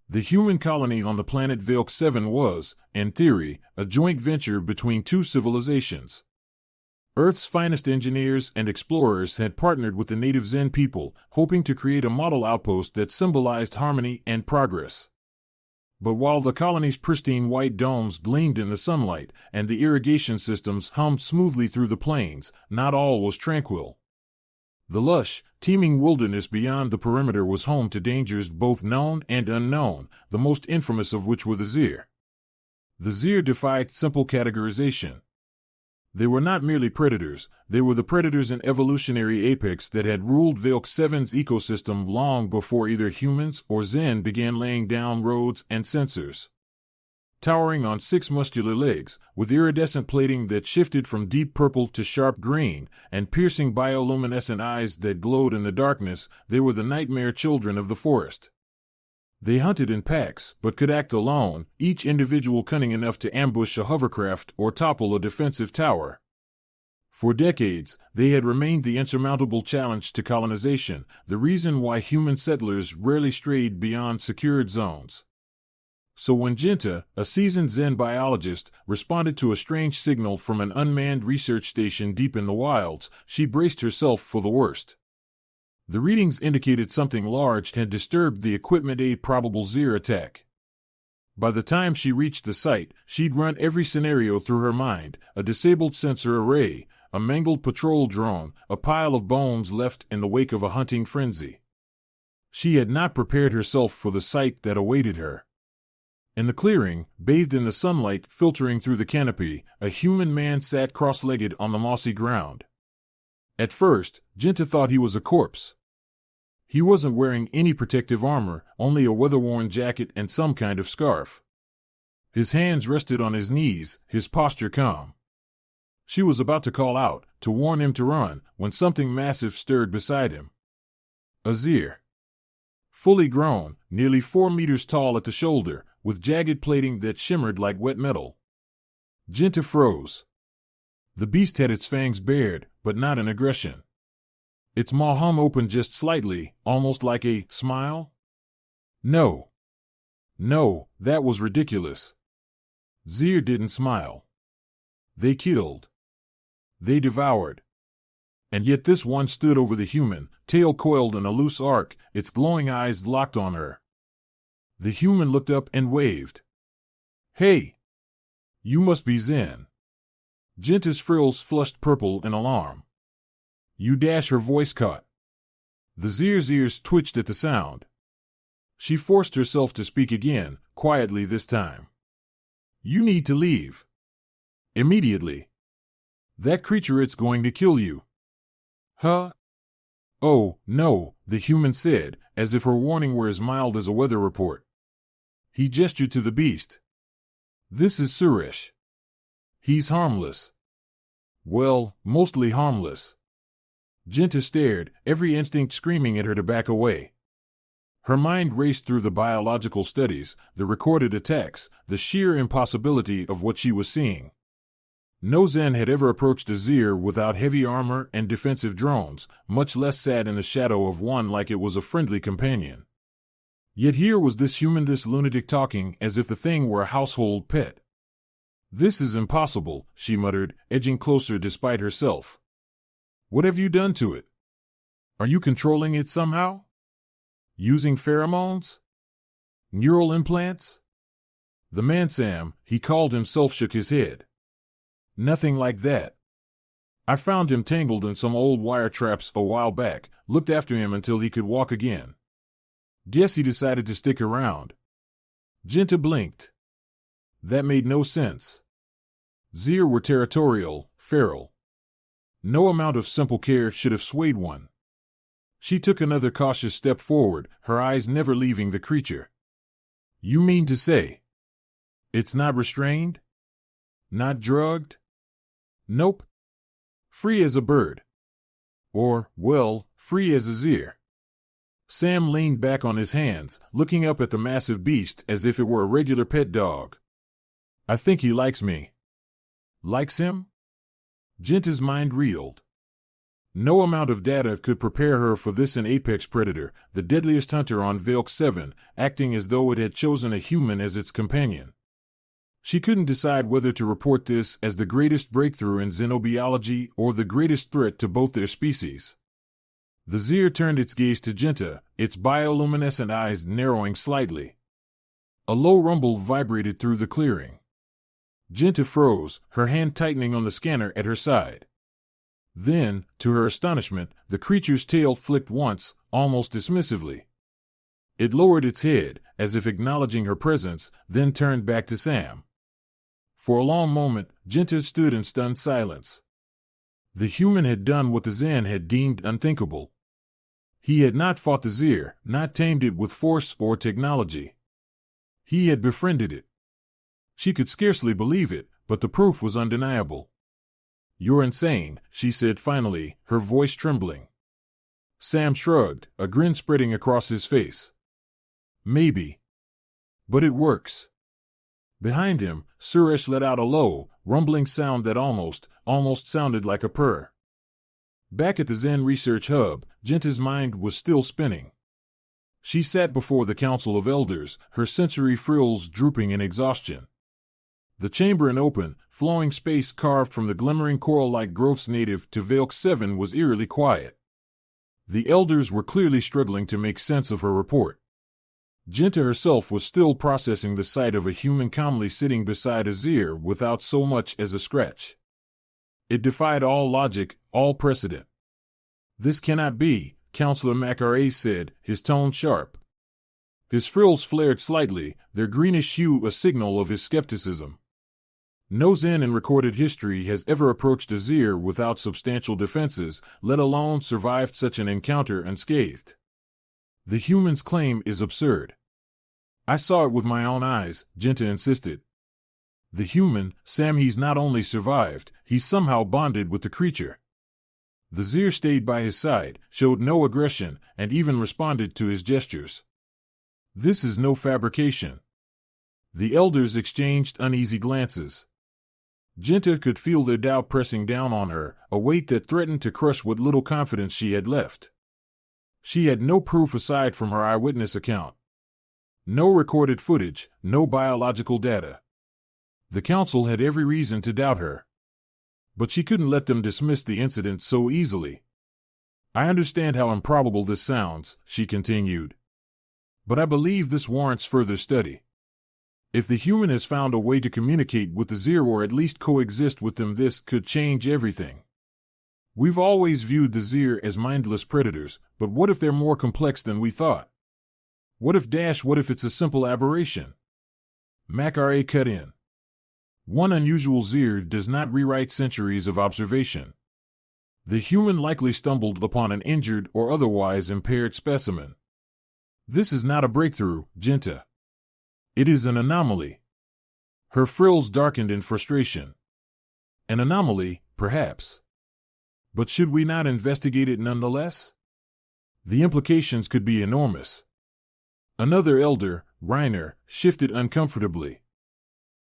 The human colony on the planet Velk 7 was, in theory, a joint venture between two civilizations. Earth's finest engineers and explorers had partnered with the native Zen people, hoping to create a model outpost that symbolized harmony and progress. But while the colony's pristine white domes gleamed in the sunlight, and the irrigation systems hummed smoothly through the plains, not all was tranquil. The lush, teeming wilderness beyond the perimeter was home to dangers both known and unknown, the most infamous of which were the Zir. The Zir defied simple categorization. They were not merely predators, they were the predators in evolutionary apex that had ruled Velk 7's ecosystem long before either humans or Zen began laying down roads and sensors. Towering on 6 muscular legs, with iridescent plating that shifted from deep purple to sharp green, and piercing bioluminescent eyes that glowed in the darkness, they were the nightmare children of the forest. They hunted in packs, but could act alone, each individual cunning enough to ambush a hovercraft or topple a defensive tower. For decades, they had remained the insurmountable challenge to colonization, the reason why human settlers rarely strayed beyond secured zones. So when Jinta, a seasoned Zen biologist, responded to a strange signal from an unmanned research station deep in the wilds, she braced herself for the worst. The readings indicated something large had disturbed the equipment, a probable Zir attack. By the time she reached the site, she'd run every scenario through her mind: a disabled sensor array, a mangled patrol drone, a pile of bones left in the wake of a hunting frenzy. She had not prepared herself for the sight that awaited her. In the clearing, bathed in the sunlight filtering through the canopy, a human man sat cross-legged on the mossy ground. At first, Jinta thought he was a corpse. He wasn't wearing any protective armor, only a weather-worn jacket and some kind of scarf. His hands rested on his knees, his posture calm. She was about to call out, to warn him to run, when something massive stirred beside him. A Zir. Fully grown, nearly 4 meters tall at the shoulder, with jagged plating that shimmered like wet metal. Jinta froze. The beast had its fangs bared, but not in aggression. Its maw hung open just slightly, almost like a smile. No, that was ridiculous. Zir didn't smile. They killed. They devoured. And yet this one stood over the human, tail coiled in a loose arc, its glowing eyes locked on her. The human looked up and waved. "Hey! You must be Zen." Jinta's frills flushed purple in alarm. "You dash," her voice caught. The Zir's ears twitched at the sound. She forced herself to speak again, quietly this time. "You need to leave. Immediately. That creature, it's going to kill you." "Huh?" "Oh, no," the human said, as if her warning were as mild as a weather report. He gestured to the beast. "This is Suresh. He's harmless." "Well, mostly harmless." Jinta stared, every instinct screaming at her to back away. Her mind raced through the biological studies, the recorded attacks, the sheer impossibility of what she was seeing. No Zen had ever approached a Zir without heavy armor and defensive drones, much less sat in the shadow of one like it was a friendly companion. Yet here was this human, this lunatic, talking as if the thing were a household pet. "This is impossible," she muttered, edging closer despite herself. "What have you done to it? Are you controlling it somehow? Using pheromones? Neural implants?" The man Sam, he called himself, shook his head. "Nothing like that. I found him tangled in some old wire traps a while back, looked after him until he could walk again. Guess he decided to stick around." Jinta blinked. That made no sense. Zir were territorial, feral. No amount of simple care should have swayed one. She took another cautious step forward, her eyes never leaving the creature. "You mean to say it's not restrained? Not drugged?" "Nope. Free as a bird. Or, well, free as a Zir." Sam leaned back on his hands, looking up at the massive beast as if it were a regular pet dog. "I think he likes me." "Likes him?" Jinta's mind reeled. No amount of data could prepare her for this, an apex predator, the deadliest hunter on Velk 7, acting as though it had chosen a human as its companion. She couldn't decide whether to report this as the greatest breakthrough in xenobiology or the greatest threat to both their species. The Zir turned its gaze to Jinta, its bioluminescent eyes narrowing slightly. A low rumble vibrated through the clearing. Jinta froze, her hand tightening on the scanner at her side. Then, to her astonishment, the creature's tail flicked once, almost dismissively. It lowered its head, as if acknowledging her presence, then turned back to Sam. For a long moment, Jinta stood in stunned silence. The human had done what the Zen had deemed unthinkable. He had not fought the Zir, not tamed it with force or technology. He had befriended it. She could scarcely believe it, but the proof was undeniable. "You're insane," she said finally, her voice trembling. Sam shrugged, a grin spreading across his face. "Maybe. But it works." Behind him, Suresh let out a low, rumbling sound that almost sounded like a purr. Back at the Zen Research Hub, Jinta's mind was still spinning. She sat before the Council of Elders, her sensory frills drooping in exhaustion. The chamber in open, flowing space carved from the glimmering coral-like growths native to Velk 7 was eerily quiet. The Elders were clearly struggling to make sense of her report. Jinta herself was still processing the sight of a human calmly sitting beside a Zir without so much as a scratch. It defied all logic, all precedent. "This cannot be," Councillor Macare said, his tone sharp. His frills flared slightly, their greenish hue a signal of his skepticism. No Zen in recorded history has ever approached a Zir without substantial defenses, let alone survived such an encounter unscathed. "The human's claim is absurd." "I saw it with my own eyes," Jinta insisted. "The human, Sam, he's not only survived, he's somehow bonded with the creature." The Zir stayed by his side, showed no aggression, and even responded to his gestures. "This is no fabrication." The Elders exchanged uneasy glances. Jinta could feel their doubt pressing down on her, a weight that threatened to crush what little confidence she had left. She had no proof aside from her eyewitness account. No recorded footage, no biological data. The council had every reason to doubt her. But she couldn't let them dismiss the incident so easily. "I understand how improbable this sounds," she continued. "But I believe this warrants further study. If the human has found a way to communicate with the Zir or at least coexist with them, this could change everything. We've always viewed the Zir as mindless predators, but what if they're more complex than we thought? What if it's a simple aberration?" Macare cut in. "One unusual Zir does not rewrite centuries of observation. The human likely stumbled upon an injured or otherwise impaired specimen. This is not a breakthrough, Jinta. It is an anomaly." Her frills darkened in frustration. "An anomaly, perhaps. But should we not investigate it nonetheless? The implications could be enormous." Another elder, Reiner, shifted uncomfortably.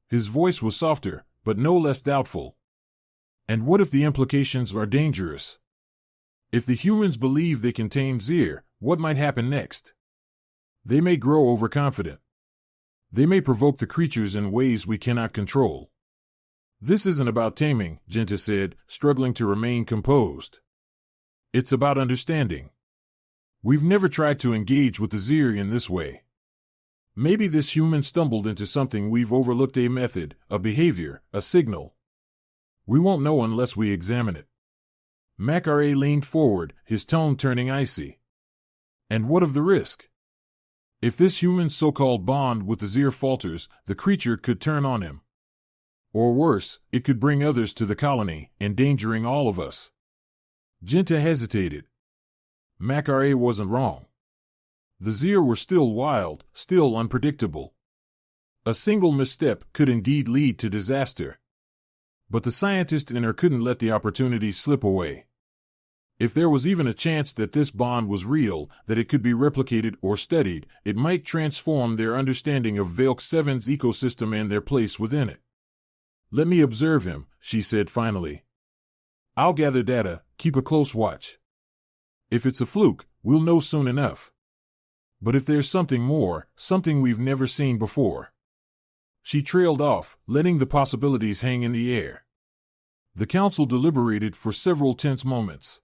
His voice was softer, but no less doubtful. "And what if the implications are dangerous? If the humans believe they can tame Zir, what might happen next? They may grow overconfident. They may provoke the creatures in ways we cannot control." "This isn't about taming," Jinta said, struggling to remain composed. "It's about understanding. We've never tried to engage with the Zir in this way. Maybe this human stumbled into something we've overlooked, a method, a behavior, a signal. We won't know unless we examine it." Macare leaned forward, his tone turning icy. "And what of the risk? If this human's so-called bond with the Zir falters, the creature could turn on him. Or worse, it could bring others to the colony, endangering all of us." Jinta hesitated. Macare wasn't wrong. The Zir were still wild, still unpredictable. A single misstep could indeed lead to disaster. But the scientist in her couldn't let the opportunity slip away. If there was even a chance that this bond was real, that it could be replicated or studied, it might transform their understanding of Velk 7's ecosystem and their place within it. "Let me observe him," she said finally. "I'll gather data, keep a close watch. If it's a fluke, we'll know soon enough. But if there's something more, something we've never seen before. She trailed off, letting the possibilities hang in the air. The council deliberated for several tense moments.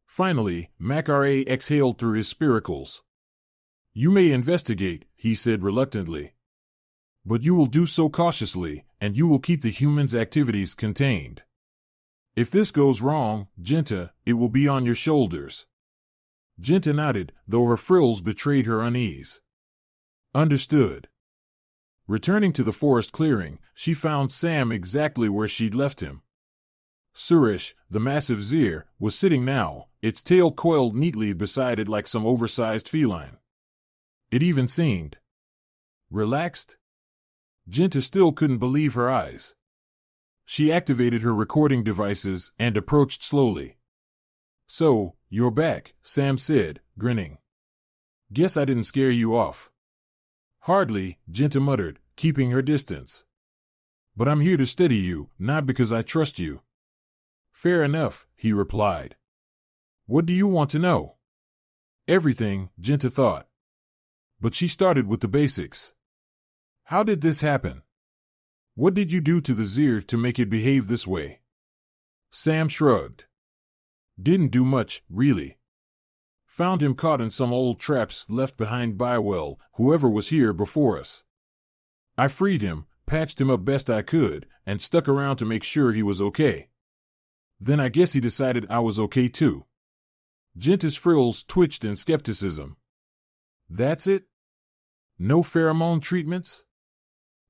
Finally, Mac-Ra exhaled through his spiracles. You may investigate, he said reluctantly. But you will do so cautiously, and you will keep the humans' activities contained. If this goes wrong, Genta, it will be on your shoulders. Genta nodded, though her frills betrayed her unease. Understood. Returning to the forest clearing, she found Sam exactly where she'd left him. Suresh, the massive Zir, was sitting now, its tail coiled neatly beside it like some oversized feline. It even seemed relaxed. Genta still couldn't believe her eyes. She activated her recording devices and approached slowly. So, you're back, Sam said, grinning. Guess I didn't scare you off. Hardly, Genta muttered, keeping her distance. But I'm here to steady you, not because I trust you. Fair enough, he replied. What do you want to know? Everything, Genta thought. But she started with the basics. How did this happen? What did you do to the Zir to make it behave this way? Sam shrugged. Didn't do much, really. Found him caught in some old traps left behind by, well, whoever was here before us. I freed him, patched him up best I could, and stuck around to make sure he was okay. Then I guess he decided I was okay too. Genta's frills twitched in skepticism. That's it? No pheromone treatments?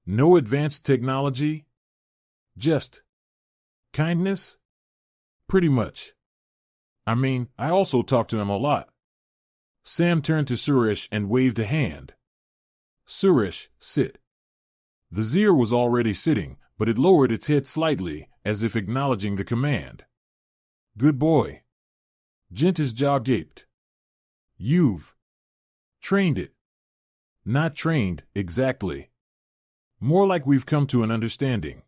No advanced technology? Just kindness? Pretty much. I mean, I also talked to him a lot. Sam turned to Suresh and waved a hand. Suresh, sit. The Zir was already sitting, but it lowered its head slightly, as if acknowledging the command. Good boy. Genta's jaw gaped. You've trained it. Not trained, exactly. More like we've come to an understanding.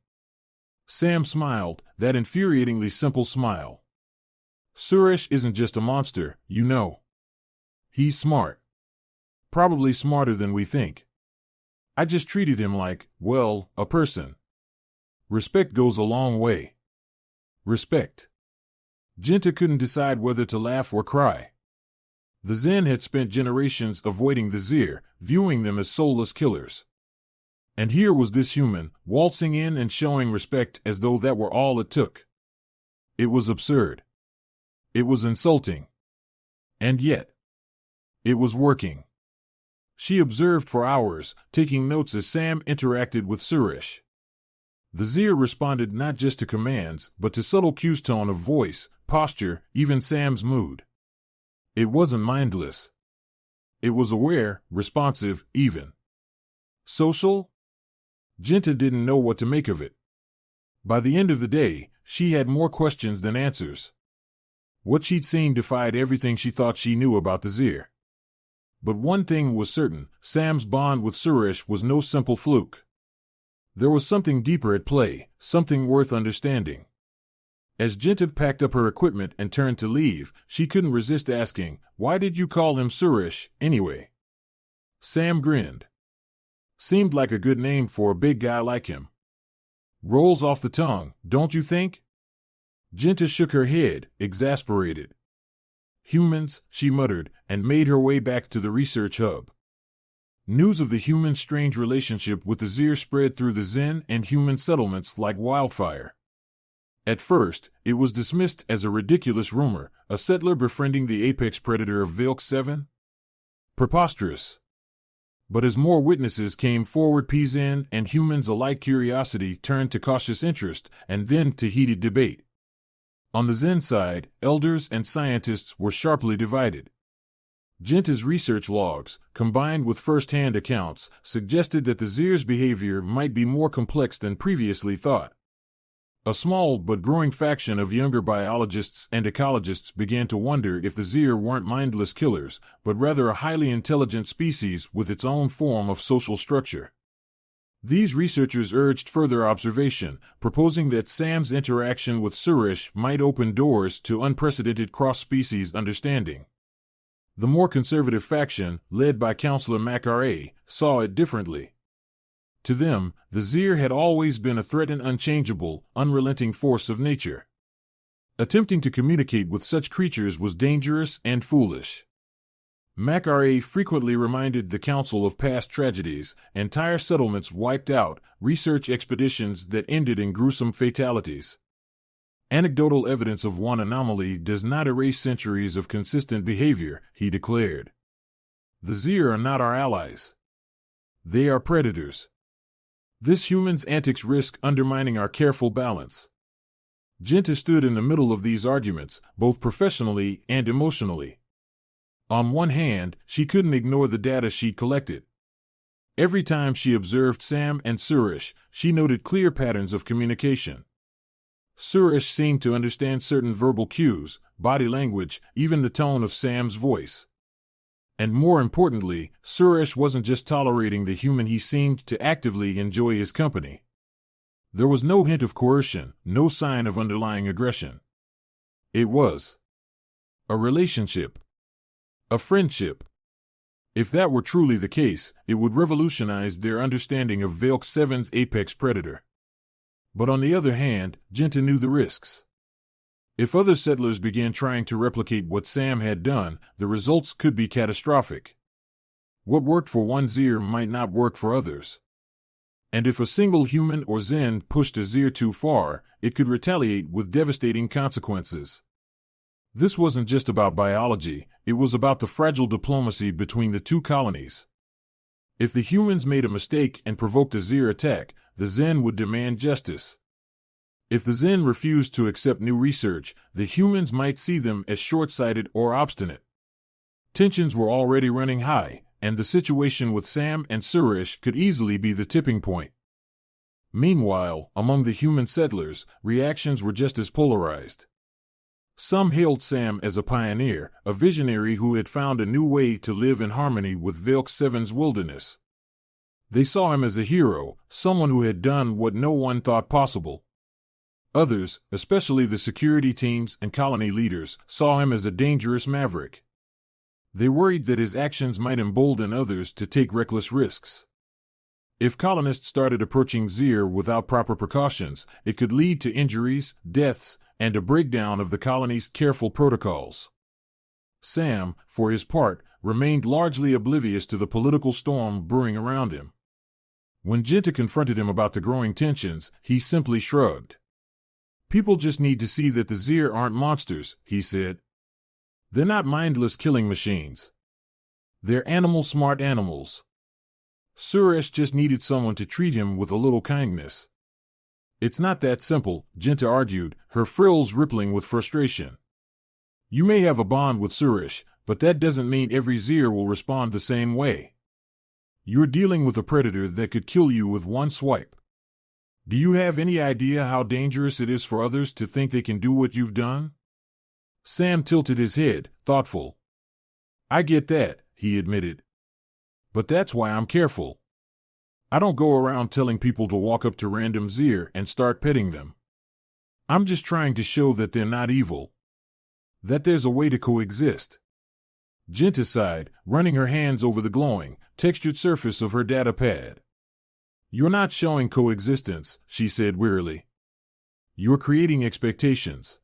Sam smiled, that infuriatingly simple smile. Suresh isn't just a monster, you know. He's smart. Probably smarter than we think. I just treated him like, well, a person. Respect goes a long way. Respect. Genta couldn't decide whether to laugh or cry. The Zen had spent generations avoiding the Zir, viewing them as soulless killers. And here was this human, waltzing in and showing respect as though that were all it took. It was absurd. It was insulting. And yet, it was working. She observed for hours, taking notes as Sam interacted with Suresh. The Zir responded not just to commands, but to subtle cues, tone of voice, posture, even Sam's mood. It wasn't mindless. It was aware, responsive, even. Social? Genta didn't know what to make of it. By the end of the day, she had more questions than answers. What she'd seen defied everything she thought she knew about the Zir. But one thing was certain, Sam's bond with Suresh was no simple fluke. There was something deeper at play, something worth understanding. As Genta packed up her equipment and turned to leave, she couldn't resist asking, why did you call him Suresh, anyway? Sam grinned. Seemed like a good name for a big guy like him. Rolls off the tongue, don't you think? Genta shook her head, exasperated. Humans, she muttered, and made her way back to the research hub. News of the humans' strange relationship with the Zir spread through the Zen and human settlements like wildfire. At first, it was dismissed as a ridiculous rumor, a settler befriending the apex predator of Vilk 7? Preposterous. But as more witnesses came forward, Zen and humans alike, curiosity turned to cautious interest and then to heated debate. On the Zen side, elders and scientists were sharply divided. Genta's research logs, combined with first-hand accounts, suggested that the Zir's behavior might be more complex than previously thought. A small but growing faction of younger biologists and ecologists began to wonder if the Zir weren't mindless killers, but rather a highly intelligent species with its own form of social structure. These researchers urged further observation, proposing that Sam's interaction with Suresh might open doors to unprecedented cross-species understanding. The more conservative faction, led by Counselor Mac-Ra, saw it differently. To them, the Zir had always been a threat and unchangeable, unrelenting force of nature. Attempting to communicate with such creatures was dangerous and foolish. Mac-Ra frequently reminded the Council of past tragedies, entire settlements wiped out, research expeditions that ended in gruesome fatalities. Anecdotal evidence of one anomaly does not erase centuries of consistent behavior, he declared. The Zir are not our allies. They are predators. This human's antics risk undermining our careful balance. Jinta stood in the middle of these arguments, both professionally and emotionally. On one hand, she couldn't ignore the data she'd collected. Every time she observed Sam and Suresh, she noted clear patterns of communication. Suresh seemed to understand certain verbal cues, body language, even the tone of Sam's voice. And more importantly, Suresh wasn't just tolerating the human, he seemed to actively enjoy his company. There was no hint of coercion, no sign of underlying aggression. It was a relationship. A friendship. If that were truly the case, it would revolutionize their understanding of Velk 7's apex predator. But on the other hand, Jinta knew the risks. If other settlers began trying to replicate what Sam had done, the results could be catastrophic. What worked for one Zir might not work for others. And if a single human or Zen pushed a Zir too far, it could retaliate with devastating consequences. This wasn't just about biology, it was about the fragile diplomacy between the two colonies. If the humans made a mistake and provoked a Zir attack, the Zen would demand justice. If the Zen refused to accept new research, the humans might see them as short-sighted or obstinate. Tensions were already running high, and the situation with Sam and Suresh could easily be the tipping point. Meanwhile, among the human settlers, reactions were just as polarized. Some hailed Sam as a pioneer, a visionary who had found a new way to live in harmony with Velk 7's wilderness. They saw him as a hero, someone who had done what no one thought possible. Others, especially the security teams and colony leaders, saw him as a dangerous maverick. They worried that his actions might embolden others to take reckless risks. If colonists started approaching Zir without proper precautions, it could lead to injuries, deaths, and a breakdown of the colony's careful protocols. Sam, for his part, remained largely oblivious to the political storm brewing around him. When Jinta confronted him about the growing tensions, he simply shrugged. People just need to see that the Zir aren't monsters, he said. They're not mindless killing machines. They're smart animals. Suresh just needed someone to treat him with a little kindness. It's not that simple, Jinta argued, her frills rippling with frustration. You may have a bond with Suresh, but that doesn't mean every Zir will respond the same way. You're dealing with a predator that could kill you with one swipe. Do you have any idea how dangerous it is for others to think they can do what you've done? Sam tilted his head, thoughtful. I get that, he admitted. But that's why I'm careful. I don't go around telling people to walk up to random Zir and start petting them. I'm just trying to show that they're not evil. That there's a way to coexist. Jinta sighed, running her hands over the glowing, textured surface of her data pad. You're not showing coexistence, she said wearily. You're creating expectations.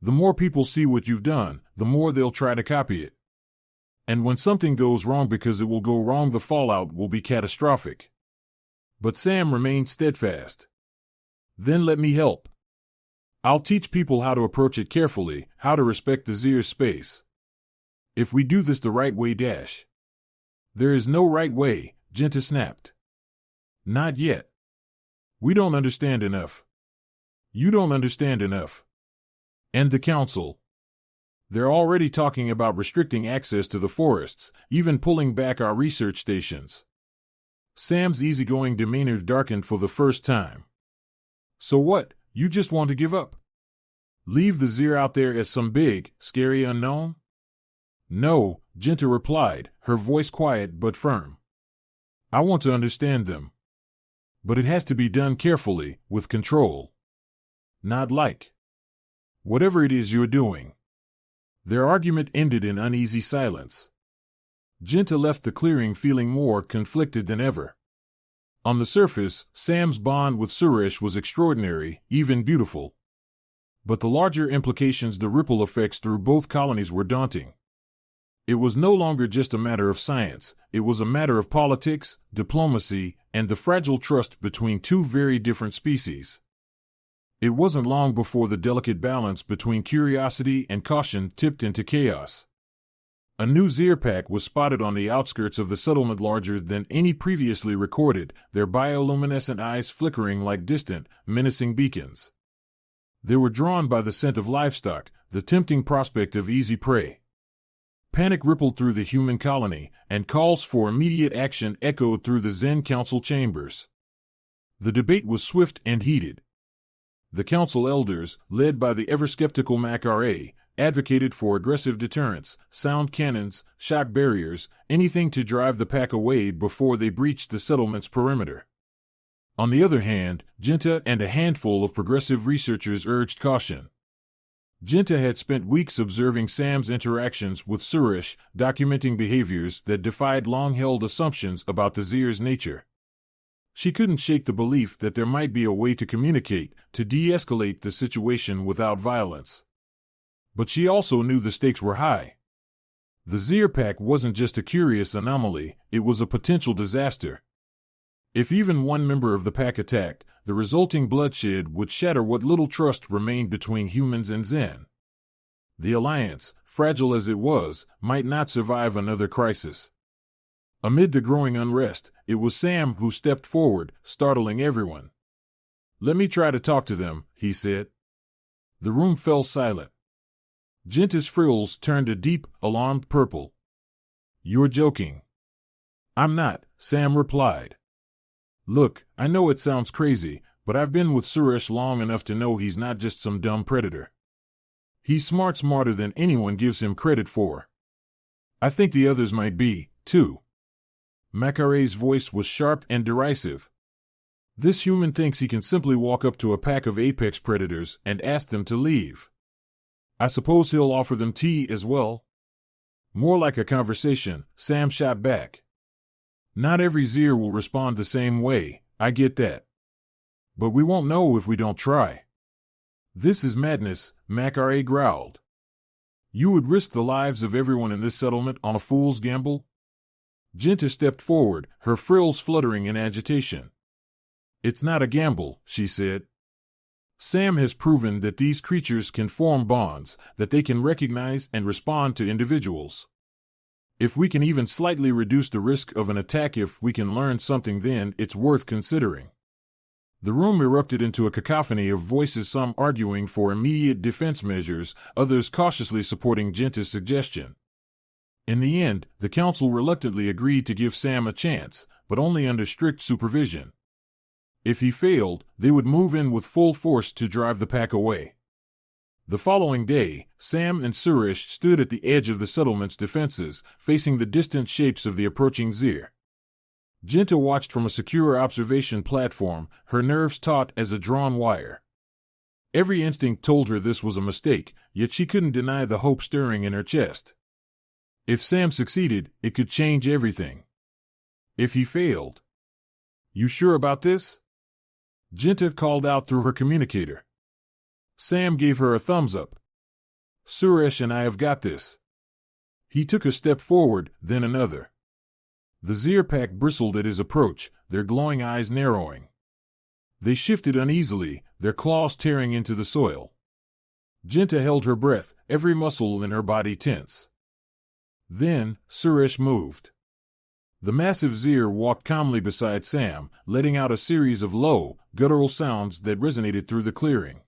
The more people see what you've done, the more they'll try to copy it. And when something goes wrong because it will go wrong, the fallout will be catastrophic. But Sam remained steadfast. Then let me help. I'll teach people how to approach it carefully, how to respect the Zir's space. If we do this the right way, dash. There is no right way, Jinta snapped. Not yet. We don't understand enough. You don't understand enough. And the council. They're already talking about restricting access to the forests, even pulling back our research stations. Sam's easygoing demeanor darkened for the first time. So what, you just want to give up? Leave the Zir out there as some big, scary unknown? No, Jinta replied, her voice quiet but firm. I want to understand them. But it has to be done carefully, with control. Not like. Whatever it is you're doing. Their argument ended in uneasy silence. Jinta left the clearing feeling more conflicted than ever. On the surface, Sam's bond with Suresh was extraordinary, even beautiful. But the larger implications, the ripple effects through both colonies, were daunting. It was no longer just a matter of science, it was a matter of politics, diplomacy, and the fragile trust between two very different species. It wasn't long before the delicate balance between curiosity and caution tipped into chaos. A new Zirpack was spotted on the outskirts of the settlement, larger than any previously recorded, their bioluminescent eyes flickering like distant, menacing beacons. They were drawn by the scent of livestock, the tempting prospect of easy prey. Panic rippled through the human colony, and calls for immediate action echoed through the Zen Council chambers. The debate was swift and heated. The council elders, led by the ever-skeptical Mac-Ra, advocated for aggressive deterrence, sound cannons, shock barriers, anything to drive the pack away before they breached the settlement's perimeter. On the other hand, Jinta and a handful of progressive researchers urged caution. Jinta had spent weeks observing Sam's interactions with Suresh, documenting behaviors that defied long-held assumptions about the Zir's nature. She couldn't shake the belief that there might be a way to communicate, to de-escalate the situation without violence. But she also knew the stakes were high. The Zirpack wasn't just a curious anomaly, it was a potential disaster. If even one member of the pack attacked, the resulting bloodshed would shatter what little trust remained between humans and Zen. The alliance, fragile as it was, might not survive another crisis. Amid the growing unrest, it was Sam who stepped forward, startling everyone. "Let me try to talk to them," he said. The room fell silent. Jinta's frills turned a deep, alarmed purple. "You're joking." "I'm not," Sam replied. "Look, I know it sounds crazy, but I've been with Suresh long enough to know he's not just some dumb predator. He's smarter than anyone gives him credit for. I think the others might be, too." Mac-Ra's voice was sharp and derisive. "This human thinks he can simply walk up to a pack of apex predators and ask them to leave. I suppose he'll offer them tea as well?" "More like a conversation," Sam shot back. "Not every Zir will respond the same way, I get that. But we won't know if we don't try." "This is madness," Mac-Ra growled. "You would risk the lives of everyone in this settlement on a fool's gamble?" Jinta stepped forward, her frills fluttering in agitation. "It's not a gamble," she said. "Sam has proven that these creatures can form bonds, that they can recognize and respond to individuals. If we can even slightly reduce the risk of an attack, if we can learn something, then it's worth considering." The room erupted into a cacophony of voices, some arguing for immediate defense measures, others cautiously supporting Jinta's suggestion. In the end, the council reluctantly agreed to give Sam a chance, but only under strict supervision. If he failed, they would move in with full force to drive the pack away. The following day, Sam and Suresh stood at the edge of the settlement's defenses, facing the distant shapes of the approaching Zir. Jinta watched from a secure observation platform, her nerves taut as a drawn wire. Every instinct told her this was a mistake, yet she couldn't deny the hope stirring in her chest. If Sam succeeded, it could change everything. If he failed... "You sure about this?" Jinta called out through her communicator. Sam gave her a thumbs up. "Suresh and I have got this." He took a step forward, then another. The Zirpack bristled at his approach, their glowing eyes narrowing. They shifted uneasily, their claws tearing into the soil. Jinta held her breath, every muscle in her body tense. Then, Suresh moved. The massive Zir walked calmly beside Sam, letting out a series of low, guttural sounds that resonated through the clearing.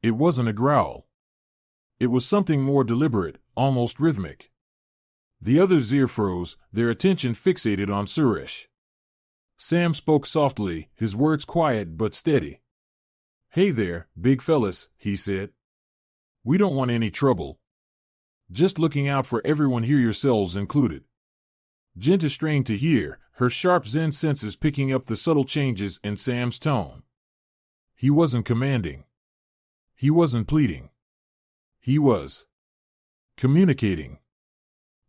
It wasn't a growl. It was something more deliberate, almost rhythmic. The other Zir froze, their attention fixated on Suresh. Sam spoke softly, his words quiet but steady. "Hey there, big fellas," he said. "We don't want any trouble. Just looking out for everyone here, yourselves included." Jinta strained to hear, her sharp Zen senses picking up the subtle changes in Sam's tone. He wasn't commanding. He wasn't pleading. He was communicating.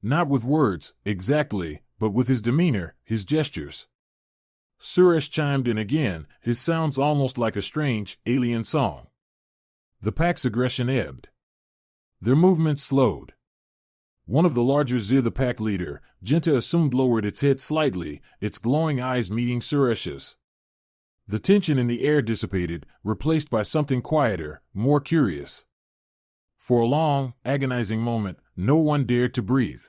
Not with words, exactly, but with his demeanor, his gestures. Suresh chimed in again, his sounds almost like a strange, alien song. The pack's aggression ebbed. Their movements slowed. One of the larger Zir, the pack leader, Jinta assumed, lowered its head slightly, its glowing eyes meeting Suresh's. The tension in the air dissipated, replaced by something quieter, more curious. For a long, agonizing moment, no one dared to breathe.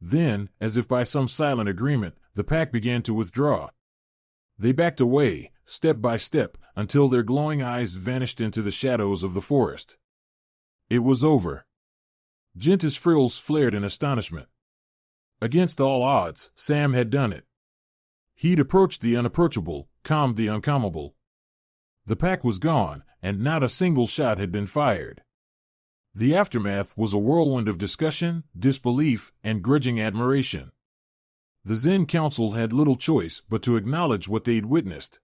Then, as if by some silent agreement, the pack began to withdraw. They backed away, step by step, until their glowing eyes vanished into the shadows of the forest. It was over. Jinta's frills flared in astonishment. Against all odds, Sam had done it. He'd approached the unapproachable, calmed the uncalmable. The pack was gone, and not a single shot had been fired. The aftermath was a whirlwind of discussion, disbelief, and grudging admiration. The Zen Council had little choice but to acknowledge what they'd witnessed.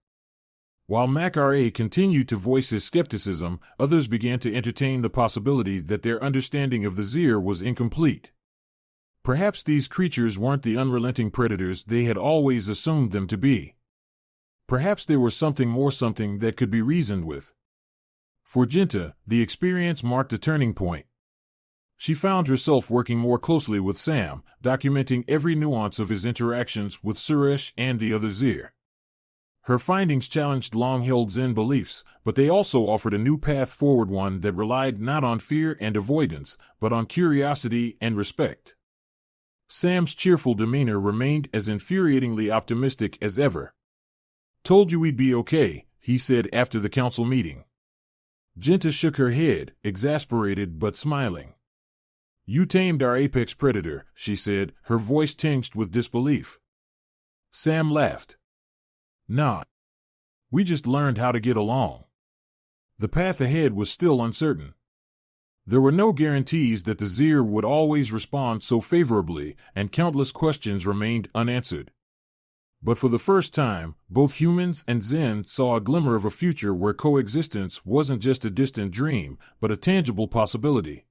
While Mac-Ra continued to voice his skepticism, others began to entertain the possibility that their understanding of the Zir was incomplete. Perhaps these creatures weren't the unrelenting predators they had always assumed them to be. Perhaps they were something more, something that could be reasoned with. For Jinta, the experience marked a turning point. She found herself working more closely with Sam, documenting every nuance of his interactions with Suresh and the other Zir. Her findings challenged long-held Zen beliefs, but they also offered a new path forward, one that relied not on fear and avoidance, but on curiosity and respect. Sam's cheerful demeanor remained as infuriatingly optimistic as ever. "Told you we'd be okay," he said after the council meeting. Jinta shook her head, exasperated but smiling. "You tamed our apex predator," she said, her voice tinged with disbelief. Sam laughed. "Nah. We just learned how to get along." The path ahead was still uncertain. There were no guarantees that the Zir would always respond so favorably, and countless questions remained unanswered. But for the first time, both humans and Zen saw a glimmer of a future where coexistence wasn't just a distant dream, but a tangible possibility.